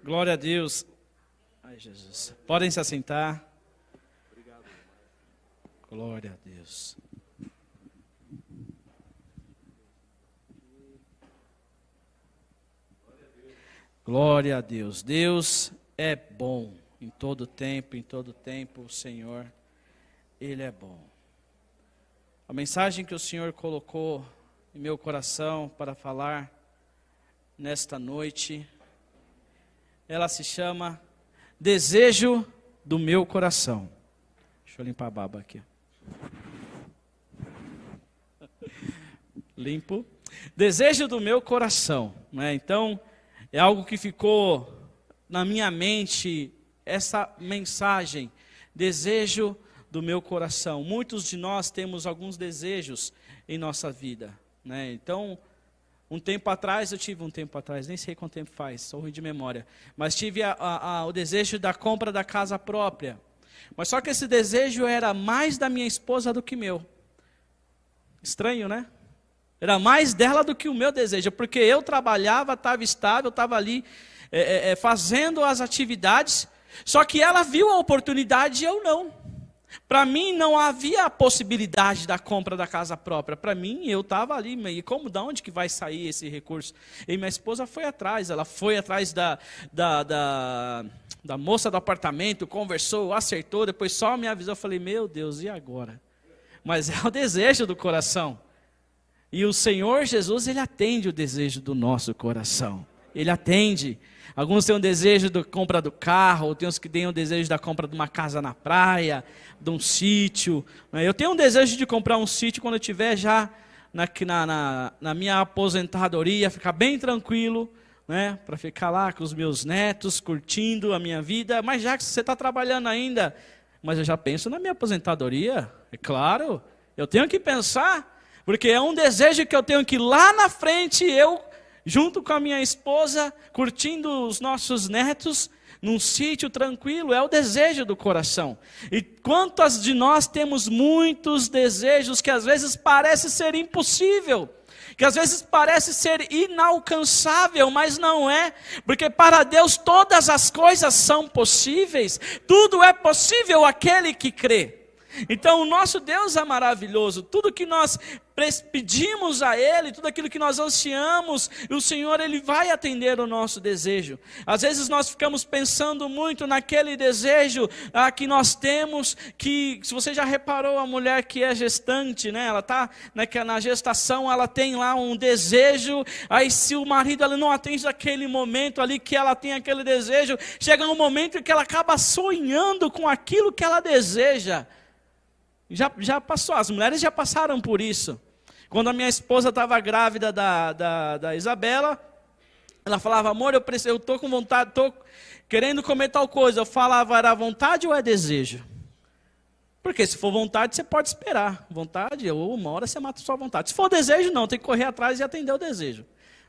Glória a Deus. Ai, Jesus. Podem se assentar. Glória a Deus. Glória a Deus. Deus é bom em todo tempo o Senhor, Ele é bom. A mensagem que o Senhor colocou em meu coração para falar nesta noite, ela se chama Desejo do Meu Coração. Deixa eu limpar a baba aqui. Limpo. Desejo do meu coração, né? Então, é algo que ficou na minha mente, essa mensagem, desejo do meu coração. Muitos de nós temos alguns desejos em nossa vida, né? Então, um tempo atrás, nem sei quanto tempo faz, sou ruim de memória, mas tive o desejo da compra da casa própria. Mas só que esse desejo era mais da minha esposa do que meu. Estranho, né? Era mais dela do que o meu desejo, porque eu trabalhava, estava estável, estava ali fazendo as atividades, só que ela viu a oportunidade e eu não. Para mim não havia a possibilidade da compra da casa própria. Para mim, eu estava ali, e como, de onde que vai sair esse recurso? E minha esposa foi atrás, ela foi atrás da moça do apartamento, conversou, acertou, depois só me avisou, eu falei, meu Deus, e agora? Mas é o desejo do coração. E o Senhor Jesus, Ele atende o desejo do nosso coração. Ele atende. Alguns têm um desejo da compra do carro, tem uns que têm um desejo da compra de uma casa na praia, de um sítio. Eu tenho um desejo de comprar um sítio quando eu estiver já na minha aposentadoria, ficar bem tranquilo, né, para ficar lá com os meus netos, curtindo a minha vida. Mas já que você está trabalhando ainda, mas eu já penso na minha aposentadoria, é claro, eu tenho que pensar. Porque é um desejo que eu tenho que lá na frente, eu, junto com a minha esposa, curtindo os nossos netos, num sítio tranquilo, é o desejo do coração. E quantas de nós temos muitos desejos que às vezes parece ser impossível, que às vezes parece ser inalcançável, mas não é, porque para Deus todas as coisas são possíveis, tudo é possível àquele que crê. Então o nosso Deus é maravilhoso, tudo que nós pedimos a Ele, tudo aquilo que nós ansiamos, o Senhor Ele vai atender o nosso desejo. Às vezes nós ficamos pensando muito naquele desejo que nós temos, que se você já reparou a mulher que é gestante, né, ela está na gestação, ela tem lá um desejo, aí se o marido ela não atende naquele momento ali que ela tem aquele desejo, chega um momento em que ela acaba sonhando com aquilo que ela deseja. Já passou, as mulheres já passaram por isso. Quando a minha esposa estava grávida da Isabela, ela falava, amor, eu estou com vontade, estou querendo comer tal coisa. Eu falava, era vontade ou é desejo? Porque se for vontade, você pode esperar. Vontade, ou uma hora você mata a sua vontade. Se for desejo, não, tem que correr atrás e atender o desejo.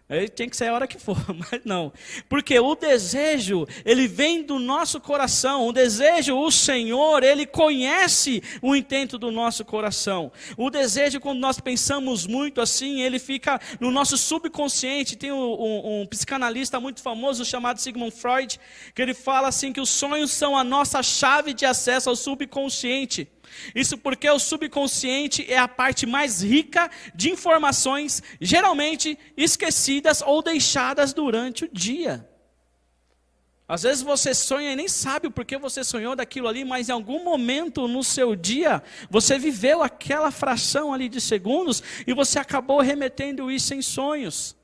Aí tem que ser a hora que for, mas não. Porque o desejo, ele vem do nosso coração. O desejo, o Senhor, Ele conhece o intento do nosso coração. O desejo, quando nós pensamos muito assim, ele fica no nosso subconsciente. Tem um psicanalista muito famoso chamado Sigmund Freud, que ele fala assim que os sonhos são a nossa chave de acesso ao subconsciente. Isso porque o subconsciente é a parte mais rica de informações, geralmente esquecidas ou deixadas durante o dia. Às vezes você sonha e nem sabe o porquê você sonhou daquilo ali, mas em algum momento no seu dia, você viveu aquela fração ali de segundos e você acabou remetendo isso em sonhos.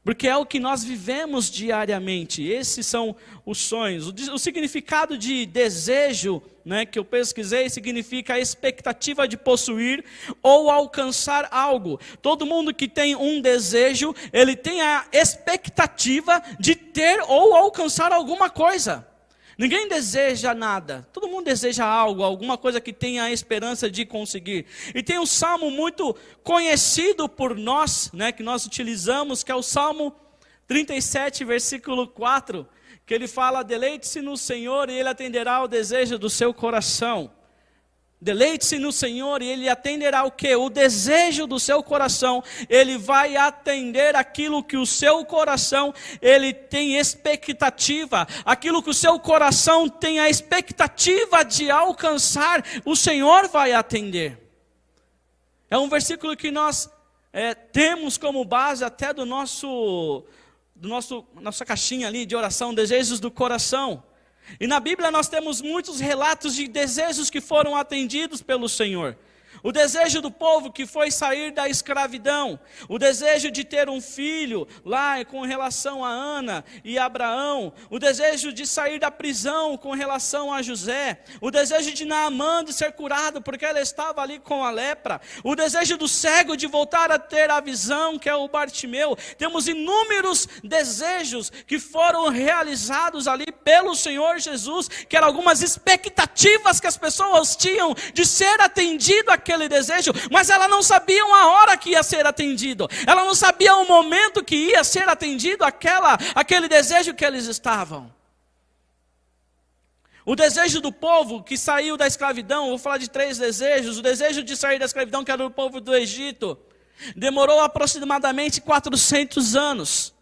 Porque é o que nós vivemos diariamente, esses são os sonhos. O significado de desejo, né, que eu pesquisei, significa a expectativa de possuir ou alcançar algo. Todo mundo que tem um desejo, ele tem a expectativa de ter ou alcançar alguma coisa. Ninguém deseja nada, todo mundo deseja algo, alguma coisa que tenha a esperança de conseguir. E tem um salmo muito conhecido por nós, né, que nós utilizamos, que é o Salmo 37, versículo 4, que ele fala, deleite-se no Senhor e Ele atenderá ao desejo do seu coração. Deleite-se no Senhor e Ele atenderá o quê? O desejo do seu coração. Ele vai atender aquilo que o seu coração, ele tem expectativa. Aquilo que o seu coração tem a expectativa de alcançar, o Senhor vai atender. É um versículo que nós temos como base até do nossa caixinha ali de oração, desejos do coração. E na Bíblia nós temos muitos relatos de desejos que foram atendidos pelo Senhor. O desejo do povo que foi sair da escravidão, o desejo de ter um filho lá com relação a Ana e Abraão, o desejo de sair da prisão com relação a José, o desejo de Naamã de ser curado porque ela estava ali com a lepra, o desejo do cego de voltar a ter a visão, que é o Bartimeu. Temos inúmeros desejos que foram realizados ali pelo Senhor Jesus, que eram algumas expectativas que as pessoas tinham de ser atendido aquele desejo, mas elas não sabiam a hora que ia ser atendido, elas não sabiam o momento que ia ser atendido aquele desejo que eles estavam. O desejo do povo que saiu da escravidão, vou falar de 3 desejos. O desejo de sair da escravidão, que era do povo do Egito, demorou aproximadamente 400 anos.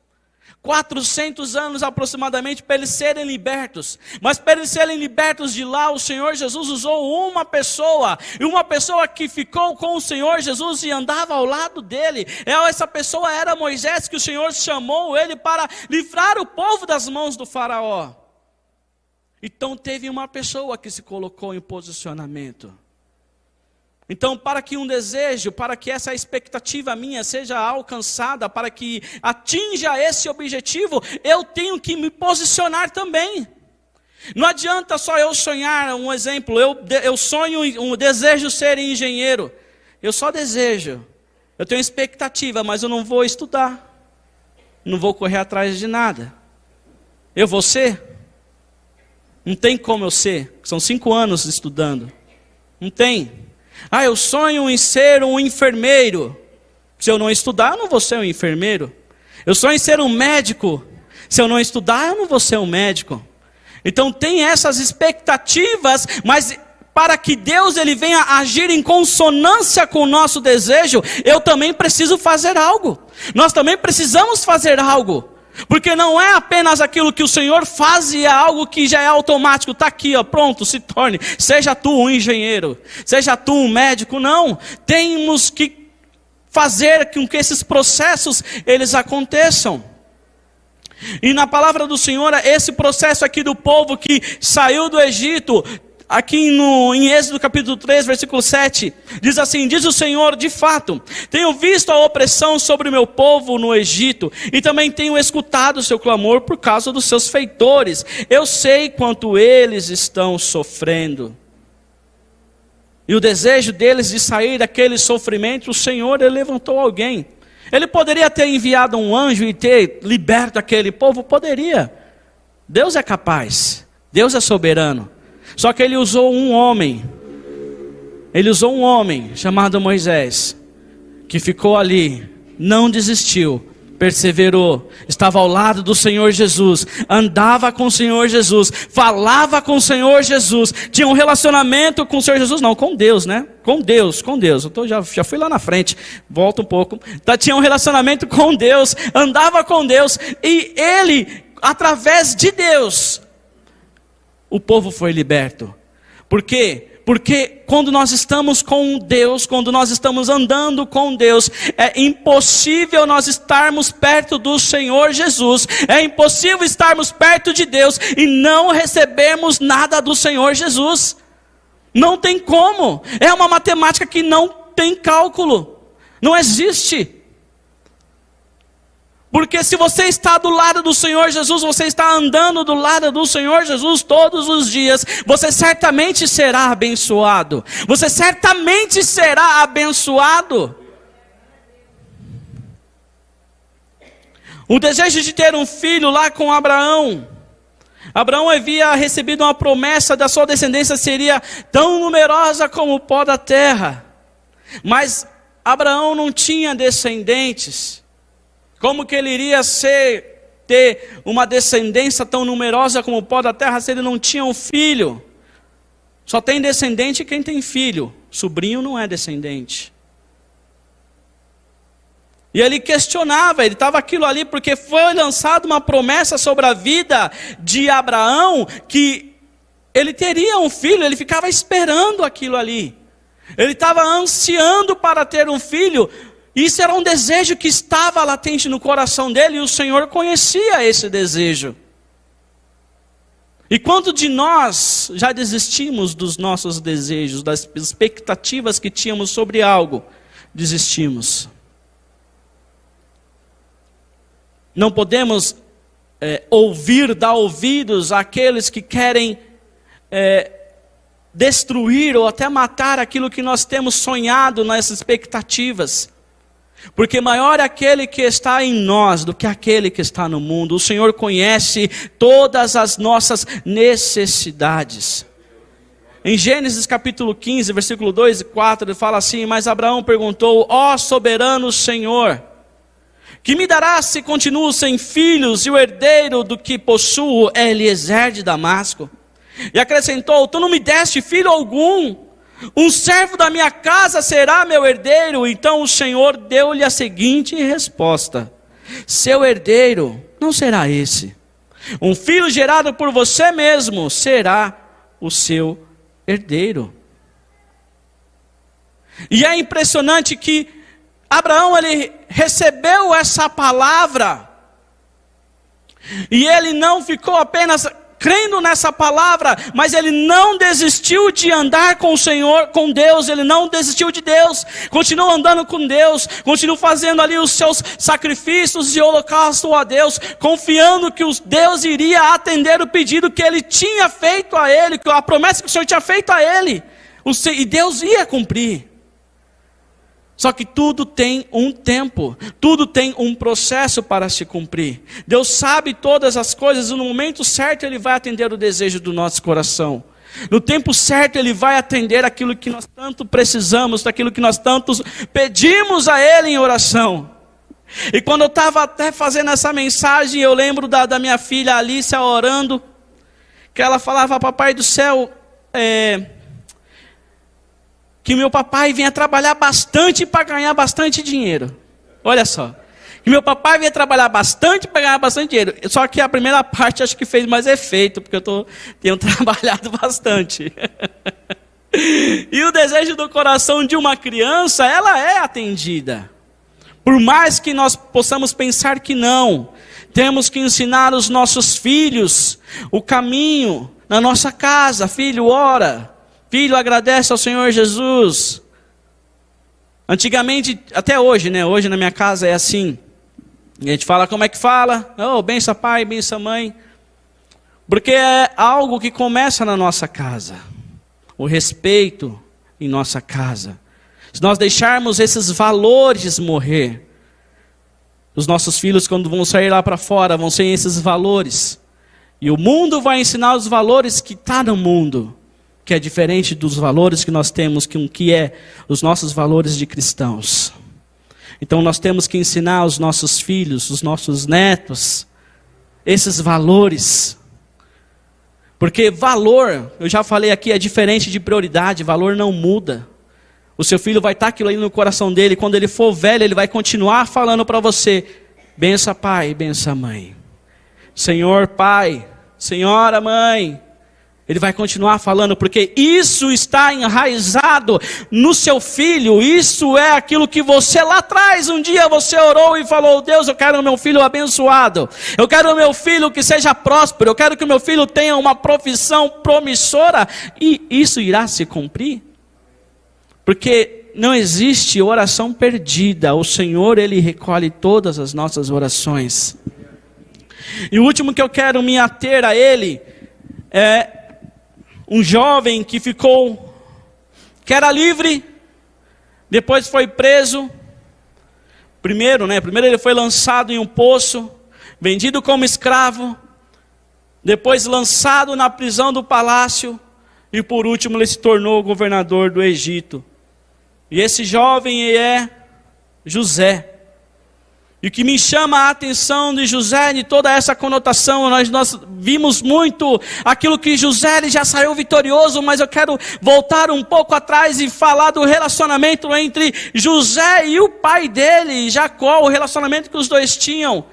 400 anos aproximadamente para eles serem libertos. Mas para eles serem libertos de lá, o Senhor Jesus usou uma pessoa. E uma pessoa que ficou com o Senhor Jesus e andava ao lado dele. Essa pessoa era Moisés, que o Senhor chamou ele para livrar o povo das mãos do faraó. Então teve uma pessoa que se colocou em posicionamento. Então, para que um desejo, para que essa expectativa minha seja alcançada, para que atinja esse objetivo, eu tenho que me posicionar também. Não adianta só eu sonhar, um exemplo, eu sonho, desejo ser engenheiro. Eu só desejo, eu tenho expectativa, mas eu não vou estudar, não vou correr atrás de nada. Eu vou ser? Não tem como eu ser, são 5 anos estudando, não tem. Eu sonho em ser um enfermeiro. Se eu não estudar, eu não vou ser um enfermeiro. Eu sonho em ser um médico. Se eu não estudar, eu não vou ser um médico. Então tem essas expectativas, mas para que Deus ele venha agir em consonância com o nosso desejo, eu também preciso fazer algo. Nós também precisamos fazer algo. Porque não é apenas aquilo que o Senhor faz e é algo que já é automático. Está aqui, pronto, se torne. Seja tu um engenheiro, seja tu um médico. Não, temos que fazer com que esses processos eles aconteçam. E na palavra do Senhor, esse processo aqui do povo que saiu do Egito, aqui em Êxodo capítulo 3, versículo 7, diz assim: diz o Senhor, de fato, tenho visto a opressão sobre o meu povo no Egito, e também tenho escutado o seu clamor por causa dos seus feitores. Eu sei quanto eles estão sofrendo. E o desejo deles de sair daquele sofrimento, o Senhor ele levantou alguém. Ele poderia ter enviado um anjo e ter liberto aquele povo? Poderia. Deus é capaz, Deus é soberano. Só que ele usou um homem. Ele usou um homem chamado Moisés, que ficou ali, não desistiu, perseverou, estava ao lado do Senhor Jesus, andava com o Senhor Jesus, falava com o Senhor Jesus, tinha um relacionamento com o Senhor Jesus, não, com Deus, né? Com Deus, eu já fui lá na frente, volta um pouco, tinha um relacionamento com Deus, andava com Deus, e ele, através de Deus, o povo foi liberto. Por quê? Porque quando nós estamos com Deus, quando nós estamos andando com Deus, é impossível nós estarmos perto do Senhor Jesus. É impossível estarmos perto de Deus e não recebermos nada do Senhor Jesus. Não tem como. É uma matemática que não tem cálculo. Não existe. Porque se você está do lado do Senhor Jesus, você está andando do lado do Senhor Jesus todos os dias, você certamente será abençoado. Você certamente será abençoado. O desejo de ter um filho lá com Abraão. Abraão havia recebido uma promessa da sua descendência seria tão numerosa como o pó da terra. Mas Abraão não tinha descendentes. Como que ele iria ter uma descendência tão numerosa como o pó da terra se ele não tinha um filho? Só tem descendente quem tem filho. Sobrinho não é descendente. E ele questionava, ele estava aquilo ali porque foi lançada uma promessa sobre a vida de Abraão, que ele teria um filho, ele ficava esperando aquilo ali. Ele estava ansiando para ter um filho. Isso era um desejo que estava latente no coração dele, e o Senhor conhecia esse desejo. E quanto de nós já desistimos dos nossos desejos, das expectativas que tínhamos sobre algo, desistimos. Não podemos dar ouvidos àqueles que querem destruir ou até matar aquilo que nós temos sonhado nas expectativas. Porque maior é aquele que está em nós do que aquele que está no mundo. O Senhor conhece todas as nossas necessidades. Em Gênesis capítulo 15, versículo 2 e 4, ele fala assim: mas Abraão perguntou: ó soberano Senhor, que me darás se continuo sem filhos, e o herdeiro do que possuo é Eliezer de Damasco? E acrescentou: tu não me deste filho algum, um servo da minha casa será meu herdeiro. Então o Senhor deu-lhe a seguinte resposta: seu herdeiro não será esse, um filho gerado por você mesmo será o seu herdeiro. E é impressionante que Abraão, ele recebeu essa palavra, e ele não ficou apenas crendo nessa palavra, mas ele não desistiu de andar com o Senhor, com Deus. Ele não desistiu de Deus, continuou andando com Deus, continuou fazendo ali os seus sacrifícios de holocausto a Deus, confiando que Deus iria atender o pedido que ele tinha feito a ele, a promessa que o Senhor tinha feito a ele, e Deus ia cumprir. Só que tudo tem um tempo, tudo tem um processo para se cumprir. Deus sabe todas as coisas, e no momento certo Ele vai atender o desejo do nosso coração. No tempo certo Ele vai atender aquilo que nós tanto precisamos, daquilo que nós tanto pedimos a Ele em oração. E quando eu estava até fazendo essa mensagem, eu lembro da minha filha Alicia orando, que ela falava: papai do céu, que meu papai vinha trabalhar bastante para ganhar bastante dinheiro. Olha só. Que meu papai vinha trabalhar bastante para ganhar bastante dinheiro. Só que a primeira parte acho que fez mais efeito, porque eu tenho trabalhado bastante. E o desejo do coração de uma criança, ela é atendida. Por mais que nós possamos pensar que não, temos que ensinar os nossos filhos o caminho na nossa casa. Filho, ora. Filho, agradece ao Senhor Jesus. Antigamente, até hoje, né? Hoje na minha casa é assim. A gente fala, como é que fala? Oh, bença pai, bença mãe. Porque é algo que começa na nossa casa. O respeito em nossa casa. Se nós deixarmos esses valores morrer, os nossos filhos, quando vão sair lá para fora, vão ser esses valores. E o mundo vai ensinar os valores que está no mundo, que é diferente dos valores que nós temos, que é os nossos valores de cristãos. Então nós temos que ensinar aos nossos filhos, os nossos netos, esses valores. Porque valor, eu já falei aqui, é diferente de prioridade. Valor não muda. O seu filho vai estar aquilo aí no coração dele. Quando ele for velho, ele vai continuar falando para você: bença pai, bença mãe. Senhor pai, senhora mãe. Ele vai continuar falando, porque isso está enraizado no seu filho. Isso é aquilo que você lá atrás, um dia você orou e falou: Deus, eu quero o meu filho abençoado. Eu quero o meu filho que seja próspero. Eu quero que o meu filho tenha uma profissão promissora. E isso irá se cumprir. Porque não existe oração perdida. O Senhor, Ele recolhe todas as nossas orações. E o último que eu quero me ater a Ele é um jovem que era livre, depois foi preso. Primeiro ele foi lançado em um poço, vendido como escravo, depois lançado na prisão do palácio, e por último ele se tornou governador do Egito. E esse jovem é José. E o que me chama a atenção de José, de toda essa conotação, nós vimos muito aquilo que José ele já saiu vitorioso, mas eu quero voltar um pouco atrás e falar do relacionamento entre José e o pai dele, Jacó, o relacionamento que os dois tinham.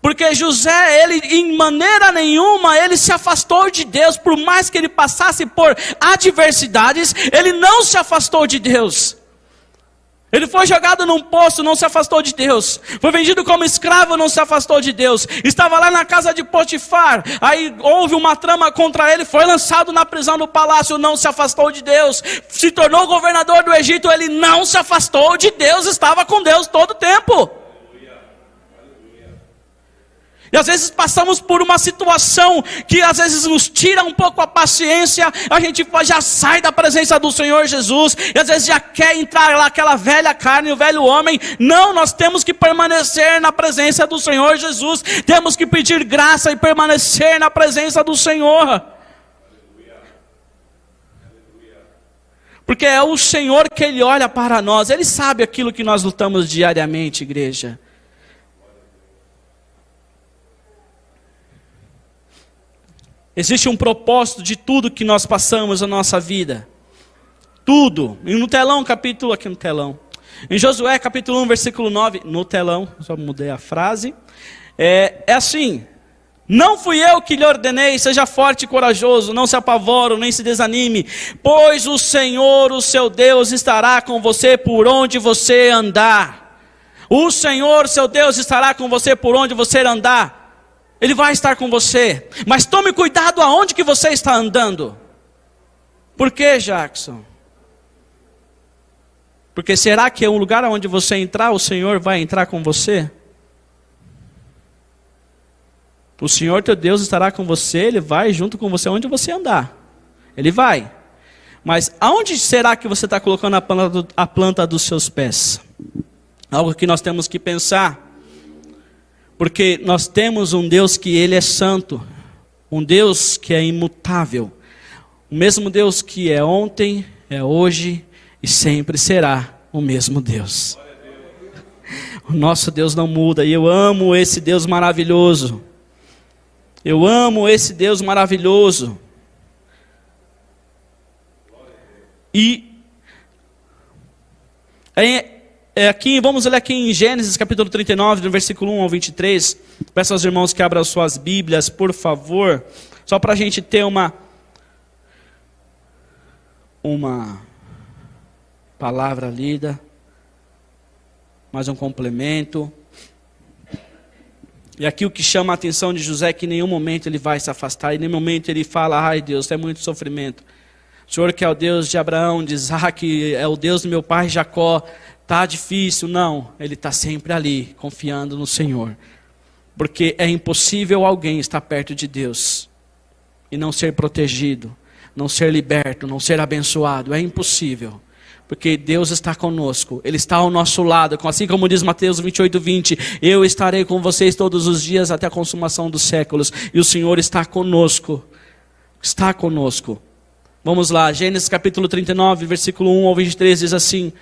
Porque José, ele em maneira nenhuma, ele se afastou de Deus, por mais que ele passasse por adversidades, ele não se afastou de Deus. Ele foi jogado num poço, não se afastou de Deus. Foi vendido como escravo, não se afastou de Deus. Estava lá na casa de Potifar, aí houve uma trama contra ele, foi lançado na prisão do palácio, não se afastou de Deus. Se tornou governador do Egito, ele não se afastou de Deus, estava com Deus todo o tempo. E às vezes passamos por uma situação que às vezes nos tira um pouco a paciência, a gente já sai da presença do Senhor Jesus, e às vezes já quer entrar lá aquela velha carne, o velho homem. Não, nós temos que permanecer na presença do Senhor Jesus, temos que pedir graça e permanecer na presença do Senhor. Porque é o Senhor que Ele olha para nós, Ele sabe aquilo que nós lutamos diariamente, igreja. Existe um propósito de tudo que nós passamos na nossa vida. Tudo. E no telão, capítulo, aqui no telão. Em Josué, capítulo 1, versículo 9, no telão, só mudei a frase. É assim: não fui eu que lhe ordenei, seja forte e corajoso, não se apavore, nem se desanime, pois o Senhor, o seu Deus, estará com você por onde você andar. O Senhor, seu Deus, estará com você por onde você andar. Ele vai estar com você, mas tome cuidado aonde que você está andando. Por quê, Jackson? Porque será que é um lugar onde você entrar, o Senhor vai entrar com você? O Senhor teu Deus estará com você, Ele vai junto com você onde você andar. Ele vai. Mas aonde será que você está colocando a planta dos seus pés? Algo que nós temos que pensar. Porque nós temos um Deus que Ele é santo, um Deus que é imutável, o mesmo Deus que é ontem, é hoje e sempre será o mesmo Deus. O nosso Deus não muda, e eu amo esse Deus maravilhoso. Eu amo esse Deus maravilhoso. E aqui, vamos ler aqui em Gênesis capítulo 39, do versículo 1 ao 23. Peço aos irmãos que abram suas Bíblias, por favor. Só para a gente ter uma palavra lida. Mais um complemento. E aqui o que chama a atenção de José é que em nenhum momento ele vai se afastar. Em nenhum momento ele fala: ai Deus, é muito sofrimento. O Senhor que é o Deus de Abraão, de Isaac, é o Deus do meu pai Jacó. Está difícil, não, ele está sempre ali, confiando no Senhor. Porque é impossível alguém estar perto de Deus e não ser protegido, não ser liberto, não ser abençoado. É impossível, porque Deus está conosco, Ele está ao nosso lado. Assim como diz Mateus 28:20, eu estarei com vocês todos os dias até a consumação dos séculos. E o Senhor está conosco, está conosco. Vamos lá, Gênesis capítulo 39, versículo 1 ao 23 diz assim: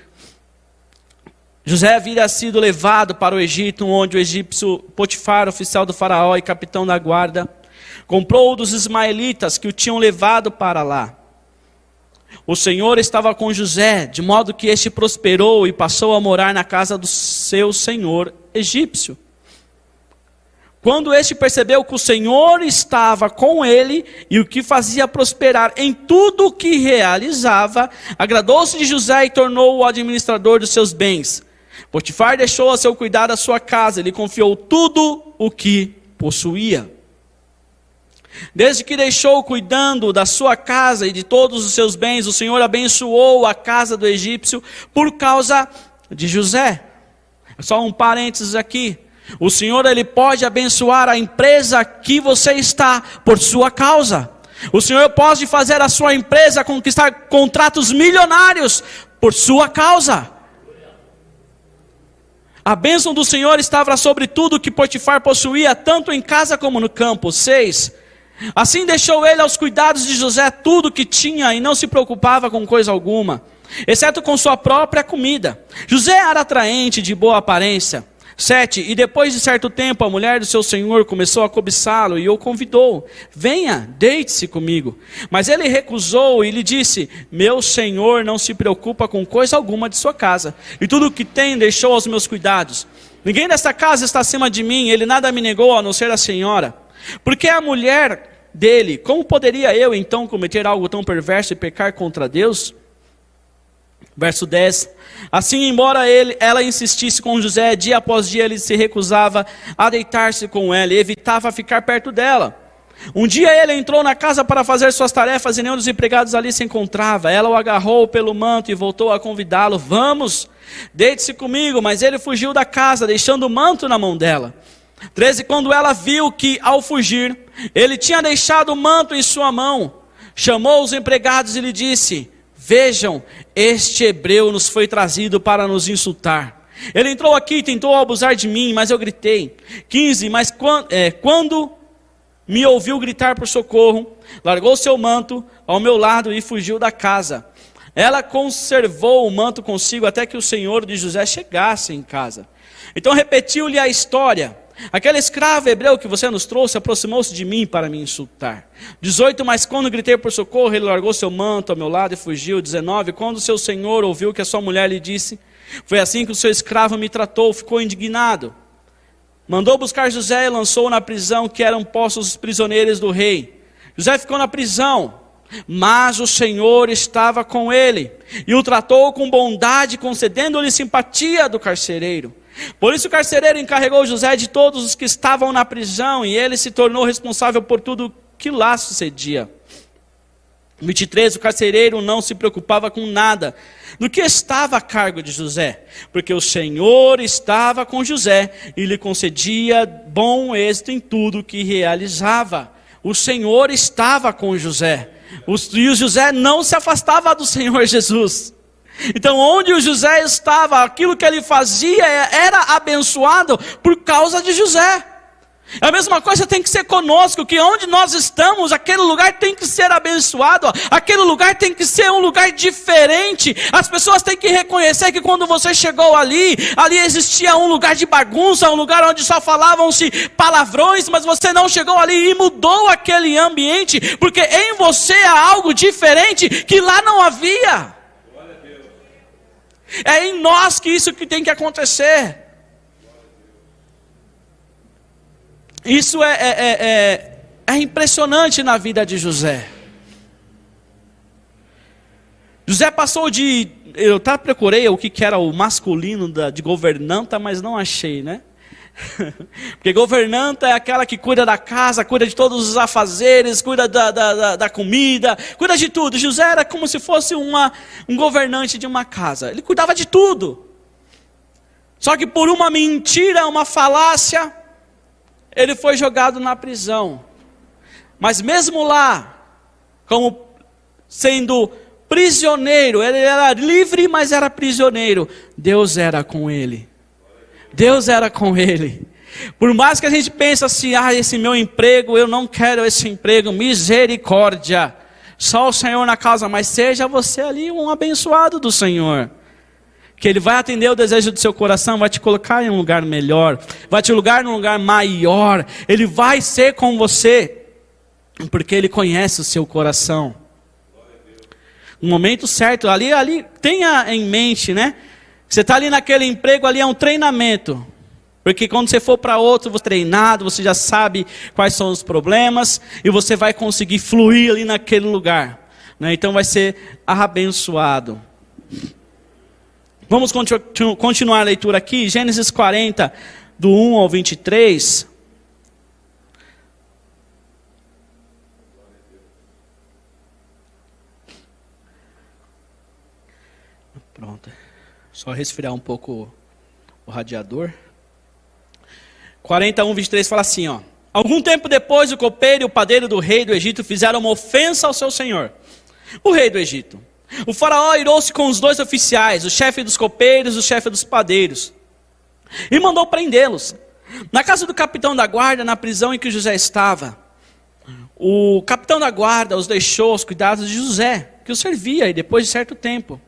José havia sido levado para o Egito, onde o egípcio Potifar, oficial do faraó e capitão da guarda, comprou dos ismaelitas que o tinham levado para lá. O Senhor estava com José, de modo que este prosperou e passou a morar na casa do seu senhor egípcio. Quando este percebeu que o Senhor estava com ele e o que fazia prosperar em tudo o que realizava, agradou-se de José e tornou-o administrador dos seus bens. Potifar deixou a seu cuidado a sua casa, ele confiou tudo o que possuía. Desde que deixou cuidando da sua casa e de todos os seus bens, o Senhor abençoou a casa do egípcio por causa de José. Só um parênteses aqui. O Senhor, Ele pode abençoar a empresa que você está por sua causa. O Senhor pode fazer a sua empresa conquistar contratos milionários por sua causa. A bênção do Senhor estava sobre tudo que Potifar possuía, tanto em casa como no campo. 6. Assim deixou ele aos cuidados de José tudo que tinha e não se preocupava com coisa alguma, exceto com sua própria comida. José era atraente, de boa aparência. 7. E depois de certo tempo, a mulher do seu senhor começou a cobiçá-lo e o convidou: venha, deite-se comigo. Mas ele recusou e lhe disse: meu senhor não se preocupa com coisa alguma de sua casa, e tudo o que tem deixou aos meus cuidados. Ninguém desta casa está acima de mim, ele nada me negou a não ser a senhora. Porque a mulher dele, como poderia eu então cometer algo tão perverso e pecar contra Deus? Verso 10. Assim, embora ela insistisse com José, dia após dia ele se recusava a deitar-se com ela e evitava ficar perto dela. Um dia ele entrou na casa para fazer suas tarefas e nenhum dos empregados ali se encontrava. Ela o agarrou pelo manto e voltou a convidá-lo: vamos, deite-se comigo. Mas ele fugiu da casa, deixando o manto na mão dela. 13. Quando ela viu que, ao fugir, ele tinha deixado o manto em sua mão, chamou os empregados e lhe disse: vejam, este hebreu nos foi trazido para nos insultar. Ele entrou aqui e tentou abusar de mim, mas eu gritei. 15. Mas quando me ouviu gritar por socorro, largou seu manto ao meu lado e fugiu da casa. Ela conservou o manto consigo até que o senhor de José chegasse em casa. Então repetiu-lhe a história. Aquele escravo hebreu que você nos trouxe aproximou-se de mim para me insultar. 18. Mas quando gritei por socorro, ele largou seu manto ao meu lado e fugiu. 19. Quando seu senhor ouviu que a sua mulher lhe disse: foi assim que o seu escravo me tratou, ficou indignado. Mandou buscar José e lançou-o na prisão, que eram postos os prisioneiros do rei. José ficou na prisão, mas o Senhor estava com ele e o tratou com bondade, concedendo-lhe simpatia do carcereiro. Por isso o carcereiro encarregou José de todos os que estavam na prisão, e ele se tornou responsável por tudo que lá sucedia. 23. O carcereiro não se preocupava com nada do que estava a cargo de José, porque o Senhor estava com José e lhe concedia bom êxito em tudo que realizava. O Senhor estava com José, e o José não se afastava do Senhor Jesus. Então onde o José estava, aquilo que ele fazia era abençoado por causa de José. A mesma coisa tem que ser conosco, que onde nós estamos, aquele lugar tem que ser abençoado, aquele lugar tem que ser um lugar diferente. As pessoas têm que reconhecer que quando você chegou ali existia um lugar de bagunça, um lugar onde só falavam-se palavrões, mas você não chegou ali e mudou aquele ambiente, porque em você há algo diferente que lá não havia. É em nós que isso que tem que acontecer. Isso é impressionante na vida de José. José passou de... Eu até procurei o que era o masculino de governanta, mas não achei, né? Porque governanta é aquela que cuida da casa, cuida de todos os afazeres, cuida da comida, cuida de tudo. José era como se fosse um governante de uma casa. Ele cuidava de tudo. Só que por uma mentira, uma falácia, ele foi jogado na prisão. Mas mesmo lá, como sendo prisioneiro, ele era livre, mas era prisioneiro. Deus era com ele. Deus era com ele. Por mais que a gente pense assim: esse meu emprego, eu não quero esse emprego, misericórdia. Só o Senhor na casa, mas seja você ali um abençoado do Senhor. Que Ele vai atender o desejo do seu coração, vai te colocar em um lugar melhor, vai te colocar num lugar maior. Ele vai ser com você, porque Ele conhece o seu coração. No momento certo, ali tenha em mente, né? Você está ali naquele emprego, ali é um treinamento. Porque quando você for para outro, você é treinado, você já sabe quais são os problemas, e você vai conseguir fluir ali naquele lugar, né? Então vai ser abençoado. Vamos continuar a leitura aqui, Gênesis 40, do 1 ao 23. Pronto. Só resfriar um pouco o radiador. 41, 23 fala assim, ó. Algum tempo depois, o copeiro e o padeiro do rei do Egito fizeram uma ofensa ao seu senhor, o rei do Egito. O faraó irou-se com os dois oficiais, o chefe dos copeiros e o chefe dos padeiros, e mandou prendê-los. Na casa do capitão da guarda, na prisão em que José estava. O capitão da guarda os deixou aos cuidados de José, que o servia, e depois de certo tempo,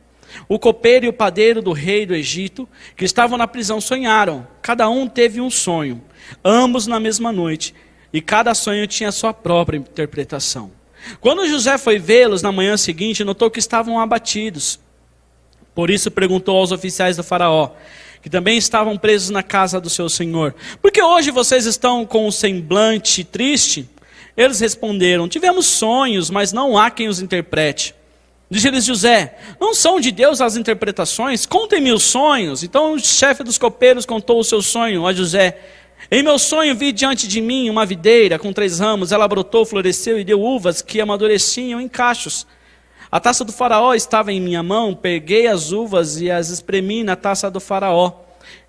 O copeiro e o padeiro do rei do Egito, que estavam na prisão, sonharam. Cada um teve um sonho, ambos na mesma noite, e cada sonho tinha sua própria interpretação. Quando José foi vê-los na manhã seguinte, notou que estavam abatidos. Por isso perguntou aos oficiais do faraó, que também estavam presos na casa do seu senhor: por que hoje vocês estão com um semblante triste? Eles responderam: tivemos sonhos, mas não há quem os interprete. Disse-lhes José: não são de Deus as interpretações? Contem-me os sonhos. Então o chefe dos copeiros contou o seu sonho a José. Em meu sonho vi diante de mim uma videira com 3 ramos. Ela brotou, floresceu e deu uvas que amadureciam em cachos. A taça do faraó estava em minha mão. Peguei as uvas e as espremi na taça do faraó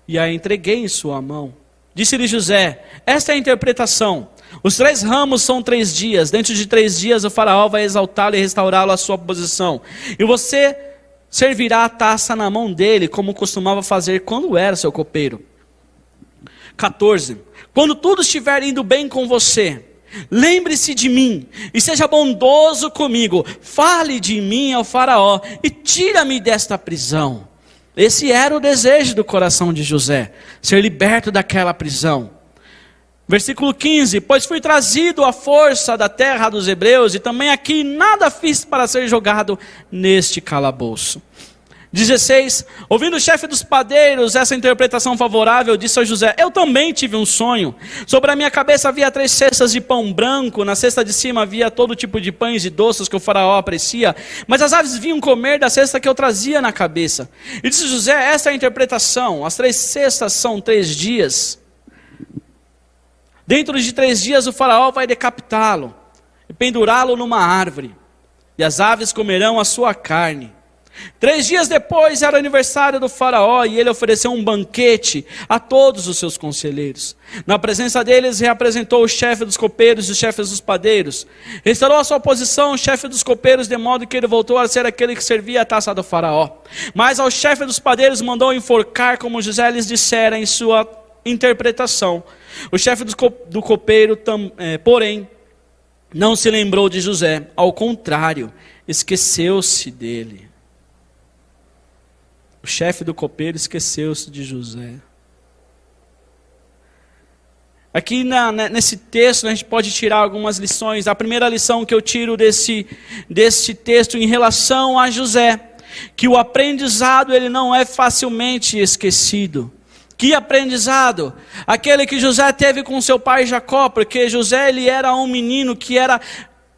e a entreguei em sua mão. Disse-lhe José: esta é a interpretação. Os 3 ramos são 3 dias. Dentro de 3 dias o faraó vai exaltá-lo e restaurá-lo à sua posição. E você servirá a taça na mão dele, como costumava fazer quando era seu copeiro. 14. Quando tudo estiver indo bem com você, lembre-se de mim e seja bondoso comigo. Fale de mim ao faraó e tira-me desta prisão. Esse era o desejo do coração de José, ser liberto daquela prisão. Versículo 15: pois fui trazido à força da terra dos hebreus, e também aqui nada fiz para ser jogado neste calabouço. 16: ouvindo o chefe dos padeiros essa interpretação favorável, disse a José: eu também tive um sonho. Sobre a minha cabeça havia 3 cestas de pão branco, na cesta de cima havia todo tipo de pães e doces que o faraó aprecia, mas as aves vinham comer da cesta que eu trazia na cabeça. E disse José: esta é a interpretação, as 3 cestas são 3 dias. Dentro de 3 dias o faraó vai decapitá-lo e pendurá-lo numa árvore, e as aves comerão a sua carne. 3 dias depois era o aniversário do faraó, e ele ofereceu um banquete a todos os seus conselheiros. Na presença deles reapresentou o chefe dos copeiros e os chefes dos padeiros. Restaurou a sua posição o chefe dos copeiros, de modo que ele voltou a ser aquele que servia a taça do faraó. Mas ao chefe dos padeiros mandou enforcar, como José lhes dissera em sua interpretação. O chefe do copeiro, porém, não se lembrou de José. Ao contrário, esqueceu-se dele. O chefe do copeiro esqueceu-se de José. Aqui nesse texto a gente pode tirar algumas lições. A primeira lição que eu tiro desse texto em relação a José, que o aprendizado ele não é facilmente esquecido. Que aprendizado? Aquele que José teve com seu pai Jacó, porque José ele era um menino que era,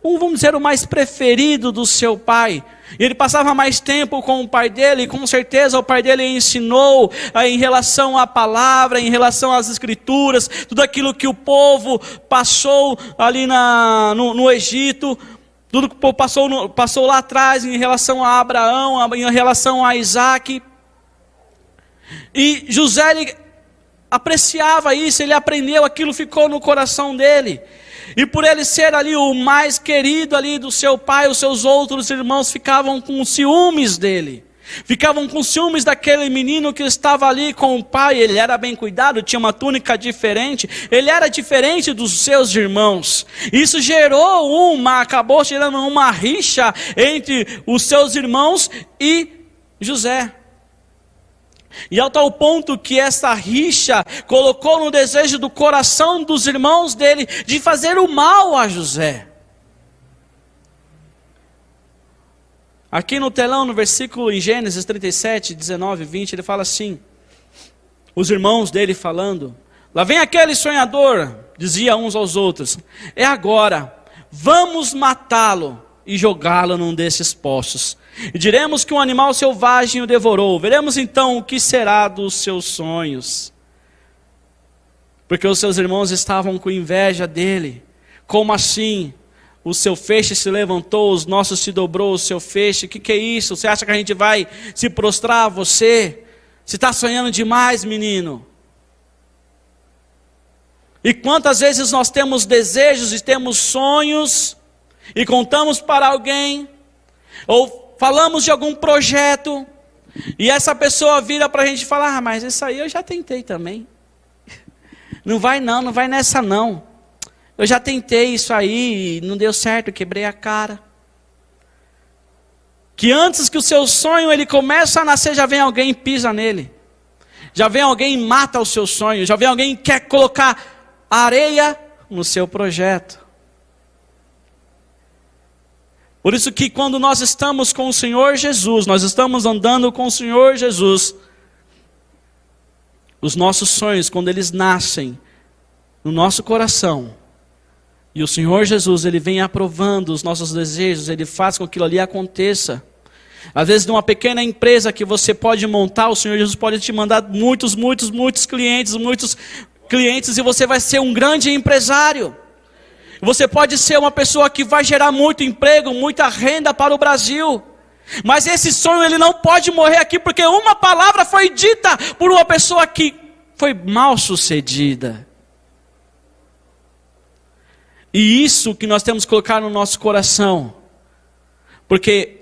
vamos dizer, o mais preferido do seu pai. Ele passava mais tempo com o pai dele, e com certeza o pai dele ensinou em relação à palavra, em relação às escrituras, tudo aquilo que o povo passou ali no Egito, tudo que o povo passou lá atrás em relação a Abraão, em relação a Isaac. E José ele apreciava isso, ele aprendeu, aquilo ficou no coração dele. E por ele ser ali o mais querido ali do seu pai, os seus outros irmãos ficavam com ciúmes dele. Ficavam com ciúmes daquele menino que estava ali com o pai. Ele era bem cuidado, tinha uma túnica diferente, ele era diferente dos seus irmãos. Isso acabou gerando uma rixa entre os seus irmãos e José. E ao tal ponto que essa rixa colocou no desejo do coração dos irmãos dele de fazer o mal a José. Aqui no telão, no versículo em Gênesis 37, 19 e 20, ele fala assim, os irmãos dele falando: lá vem aquele sonhador, dizia uns aos outros, é agora, vamos matá-lo e jogá-lo num desses poços. E diremos que um animal selvagem o devorou. Veremos então o que será dos seus sonhos. Porque os seus irmãos estavam com inveja dele. Como assim? O seu feixe se levantou, os nossos se dobrou o seu feixe. O que é isso? Você acha que a gente vai se prostrar a você? Você está sonhando demais, menino. E quantas vezes nós temos desejos e temos sonhos e contamos para alguém, ou falamos de algum projeto, e essa pessoa vira para a gente e fala: mas isso aí eu já tentei também. Não vai nessa não. Eu já tentei isso aí, não deu certo, quebrei a cara. Que antes que o seu sonho ele comece a nascer, já vem alguém e pisa nele. Já vem alguém e mata o seu sonho. Já vem alguém que quer colocar areia no seu projeto. Por isso que quando nós estamos com o Senhor Jesus, nós estamos andando com o Senhor Jesus, os nossos sonhos, quando eles nascem no nosso coração, e o Senhor Jesus, Ele vem aprovando os nossos desejos, Ele faz com que aquilo ali aconteça. Às vezes, numa pequena empresa que você pode montar, o Senhor Jesus pode te mandar muitos clientes, e você vai ser um grande empresário. Você pode ser uma pessoa que vai gerar muito emprego, muita renda para o Brasil. Mas esse sonho ele não pode morrer aqui, porque uma palavra foi dita por uma pessoa que foi mal sucedida. E isso que nós temos que colocar no nosso coração. Porque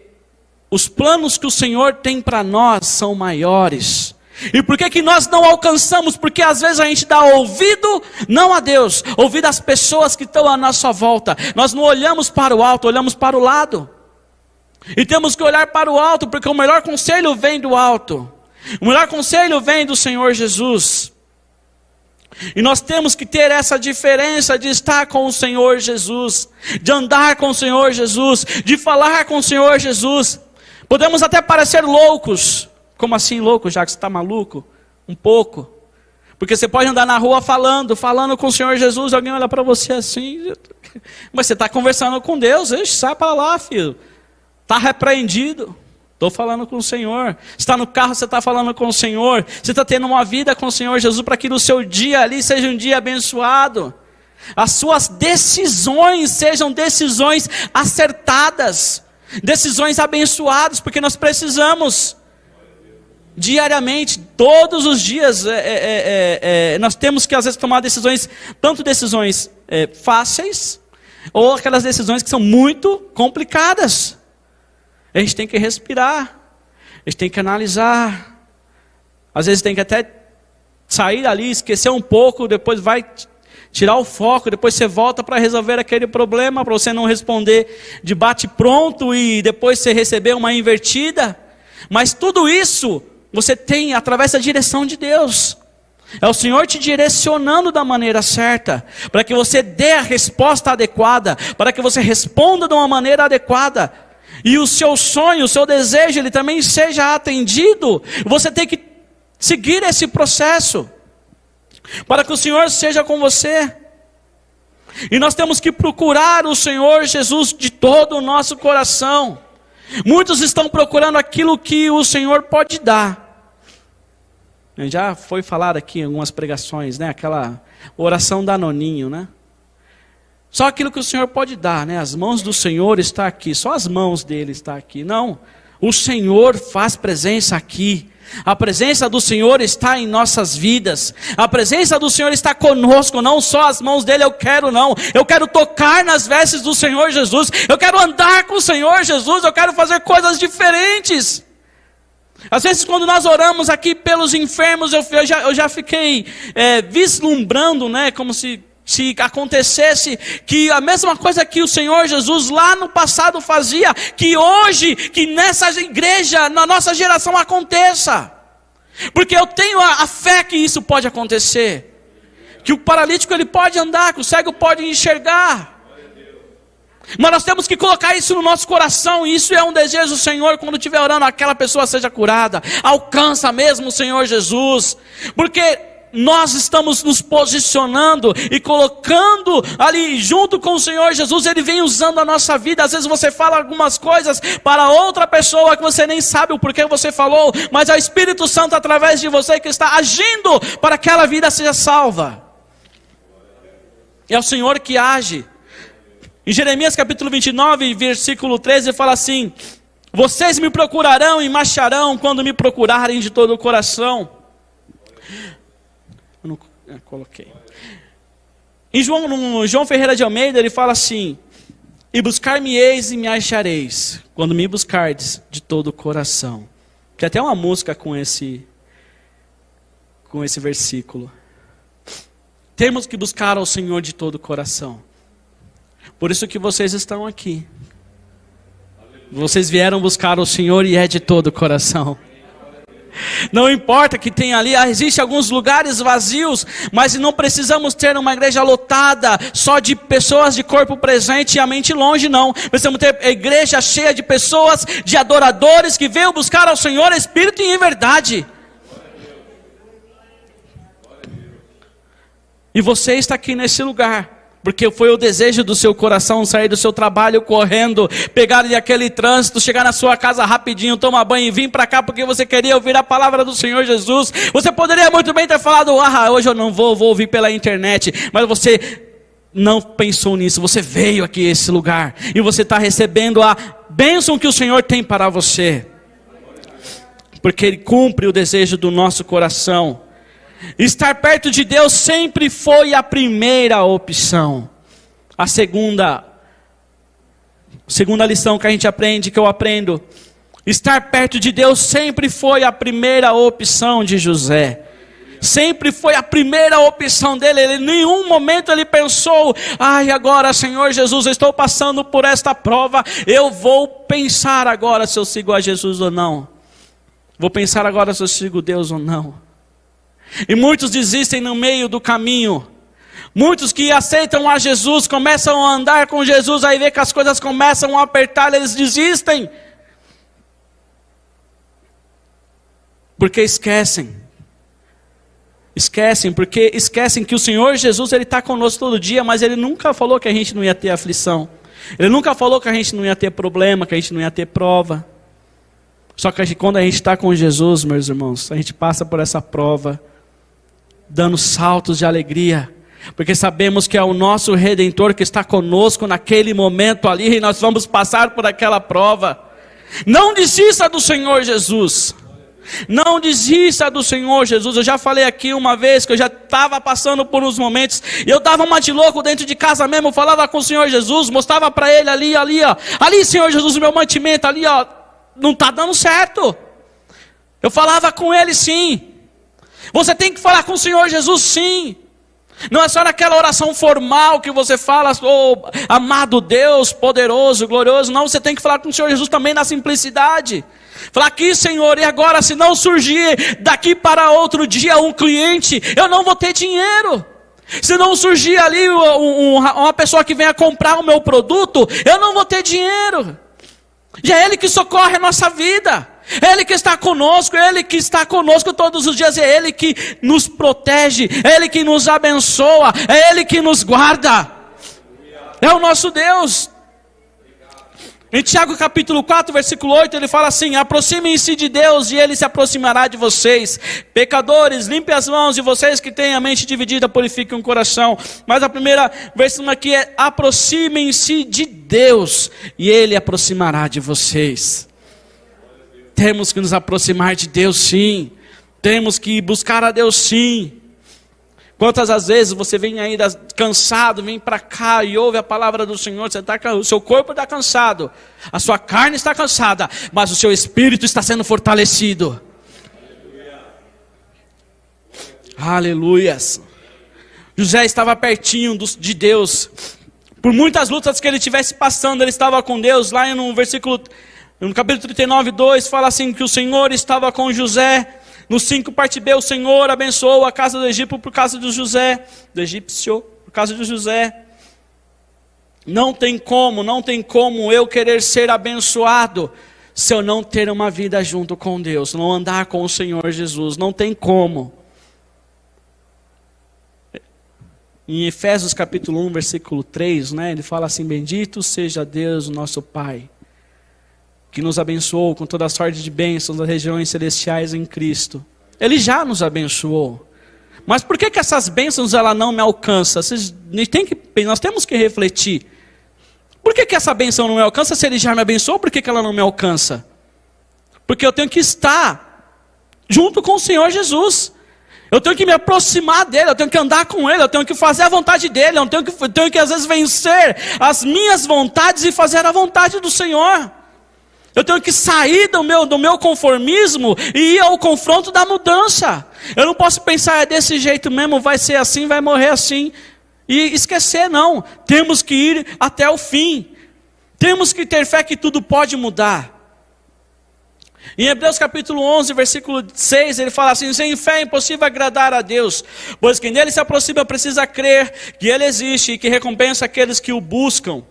os planos que o Senhor tem para nós são maiores. E por que nós não alcançamos? Porque às vezes a gente dá ouvido, não a Deus, ouvido às pessoas que estão à nossa volta. Nós não olhamos para o alto, olhamos para o lado. E temos que olhar para o alto, porque o melhor conselho vem do alto. O melhor conselho vem do Senhor Jesus. E nós temos que ter essa diferença de estar com o Senhor Jesus, de andar com o Senhor Jesus, de falar com o Senhor Jesus. Podemos até parecer loucos. Como assim louco, já que você está maluco? Um pouco. Porque você pode andar na rua falando com o Senhor Jesus, alguém olha para você assim, mas você está conversando com Deus, sai para lá, filho. Está repreendido. Estou falando com o Senhor. Está no carro, você está falando com o Senhor. Você está tendo uma vida com o Senhor Jesus para que no seu dia ali seja um dia abençoado. As suas decisões sejam decisões acertadas. Decisões abençoadas, porque nós precisamos. Diariamente, todos os dias, nós temos que às vezes tomar decisões, tanto decisões fáceis, ou aquelas decisões que são muito complicadas. A gente tem que respirar, a gente tem que analisar, às vezes tem que até sair ali, esquecer um pouco, depois vai tirar o foco, depois você volta para resolver aquele problema, para você não responder de bate pronto e depois você receber uma invertida. Mas tudo isso você tem através da direção de Deus. É o Senhor te direcionando da maneira certa, para que você dê a resposta adequada, para que você responda de uma maneira adequada. E o seu sonho, o seu desejo, ele também seja atendido. Você tem que seguir esse processo, para que o Senhor seja com você. E nós temos que procurar o Senhor Jesus de todo o nosso coração. Muitos estão procurando aquilo que o Senhor pode dar. Já foi falado aqui em algumas pregações, né? Aquela oração da Noninho, né? Só aquilo que o Senhor pode dar, né? As mãos do Senhor estão aqui, só as mãos dele estão aqui. Não, o Senhor faz presença aqui. A presença do Senhor está em nossas vidas. A presença do Senhor está conosco, não só as mãos dele eu quero tocar nas vestes do Senhor Jesus. Eu quero andar com o Senhor Jesus, eu quero fazer coisas diferentes. Às vezes quando nós oramos aqui pelos enfermos, eu já fiquei vislumbrando, né, como se acontecesse que a mesma coisa que o Senhor Jesus lá no passado fazia, que hoje, que nessa igreja, na nossa geração aconteça. Porque eu tenho a fé que isso pode acontecer. Que o paralítico ele pode andar, que o cego pode enxergar. Mas nós temos que colocar isso no nosso coração, e isso é um desejo do Senhor, quando estiver orando, aquela pessoa seja curada. Alcança mesmo o Senhor Jesus. Porque nós estamos nos posicionando e colocando ali junto com o Senhor Jesus. Ele vem usando a nossa vida. Às vezes você fala algumas coisas para outra pessoa que você nem sabe o porquê você falou, mas é o Espírito Santo através de você que está agindo para que aquela vida seja salva. É o Senhor que age. Em Jeremias capítulo 29, versículo 13, fala assim: vocês me procurarão e me acharão quando me procurarem de todo o coração. Eu não coloquei. No João Ferreira de Almeida, ele fala assim: e buscar-me-eis e me achareis, quando me buscardes de todo o coração. Tem até uma música com esse versículo. Temos que buscar ao Senhor de todo o coração. Por isso que vocês estão aqui. Vocês vieram buscar o Senhor e é de todo o coração. Não importa que tenha ali, existem alguns lugares vazios, mas não precisamos ter uma igreja lotada só de pessoas de corpo presente e a mente longe, não. Precisamos ter a igreja cheia de pessoas, de adoradores que veio buscar ao Senhor em espírito e em verdade. E você está aqui nesse lugar porque foi o desejo do seu coração sair do seu trabalho correndo, pegar ali aquele trânsito, chegar na sua casa rapidinho, tomar banho e vir para cá porque você queria ouvir a palavra do Senhor Jesus. Você poderia muito bem ter falado, hoje eu não vou ouvir pela internet, mas você não pensou nisso, você veio aqui a esse lugar e você está recebendo a bênção que o Senhor tem para você, porque Ele cumpre o desejo do nosso coração. Estar perto de Deus sempre foi a primeira opção. A segunda lição que a gente aprende, que eu aprendo, estar perto de Deus sempre foi a primeira opção de José. Sempre foi a primeira opção dele. Ele, em nenhum momento ele pensou, agora Senhor Jesus, eu estou passando por esta prova, eu vou pensar agora se eu sigo a Jesus ou não. Vou pensar agora se eu sigo Deus ou não. E muitos desistem no meio do caminho. Muitos que aceitam a Jesus, começam a andar com Jesus, aí vê que as coisas começam a apertar, eles desistem. Porque esquecem, porque esquecem que o Senhor Jesus, Ele está conosco todo dia, mas Ele nunca falou que a gente não ia ter aflição. Ele nunca falou que a gente não ia ter problema, que a gente não ia ter prova. Só que quando a gente está com Jesus, meus irmãos, a gente passa por essa prova, dando saltos de alegria, porque sabemos que é o nosso Redentor que está conosco naquele momento ali, e nós vamos passar por aquela prova. Não desista do Senhor Jesus. Não desista do Senhor Jesus. Eu já falei aqui uma vez que eu já estava passando por uns momentos, e eu dava uma de louco dentro de casa mesmo, eu falava com o Senhor Jesus, mostrava para Ele ali, ó, ali Senhor Jesus, o meu mantimento ali, ó, não está dando certo. Eu falava com Ele sim. Você tem que falar com o Senhor Jesus sim. Não é só naquela oração formal que você fala, amado Deus, poderoso, glorioso. Não, você tem que falar com o Senhor Jesus também na simplicidade. Falar aqui, Senhor, e agora se não surgir daqui para outro dia um cliente, eu não vou ter dinheiro. Se não surgir ali uma pessoa que venha comprar o meu produto, eu não vou ter dinheiro. E é Ele que socorre a nossa vida. É Ele que está conosco, é Ele que está conosco todos os dias, é Ele que nos protege, é Ele que nos abençoa, é Ele que nos guarda. É o nosso Deus. Em Tiago capítulo 4, versículo 8, ele fala assim: aproximem-se de Deus e Ele se aproximará de vocês. Pecadores, limpem as mãos, e vocês que têm a mente dividida, purifiquem o coração. Mas a primeira versão aqui é: aproximem-se de Deus e Ele aproximará de vocês. Temos que nos aproximar de Deus sim. Temos que buscar a Deus sim. Quantas às vezes você vem aí cansado, vem para cá e ouve a palavra do Senhor, o seu corpo está cansado, a sua carne está cansada, mas o seu espírito está sendo fortalecido. Aleluias. José estava pertinho de Deus. Por muitas lutas que ele estivesse passando, ele estava com Deus. Lá no capítulo 39, 2, fala assim, que o Senhor estava com José. No 5, parte B, o Senhor abençoou a casa do Egito por causa de José, do egípcio, por causa de José. Não tem como eu querer ser abençoado se eu não ter uma vida junto com Deus, não andar com o Senhor Jesus, não tem como. Em Efésios capítulo 1, versículo 3, ele fala assim: bendito seja Deus, o nosso Pai, que nos abençoou com toda a sorte de bênçãos das regiões celestiais em Cristo. Ele já nos abençoou. Mas por que essas bênçãos ela não me alcançam? Nós temos que refletir. Por que essa bênção não me alcança se Ele já me abençoou? Por que ela não me alcança? Porque eu tenho que estar junto com o Senhor Jesus. Eu tenho que me aproximar dEle, eu tenho que andar com Ele, eu tenho que fazer a vontade dEle, eu tenho que às vezes vencer as minhas vontades e fazer a vontade do Senhor. Eu tenho que sair do meu conformismo e ir ao confronto da mudança. Eu não posso pensar, é desse jeito mesmo, vai ser assim, vai morrer assim. E esquecer, não. Temos que ir até o fim. Temos que ter fé que tudo pode mudar. Em Hebreus capítulo 11, versículo 6, ele fala assim: sem fé é impossível agradar a Deus, pois quem dele se aproxima precisa crer que ele existe e que recompensa aqueles que o buscam.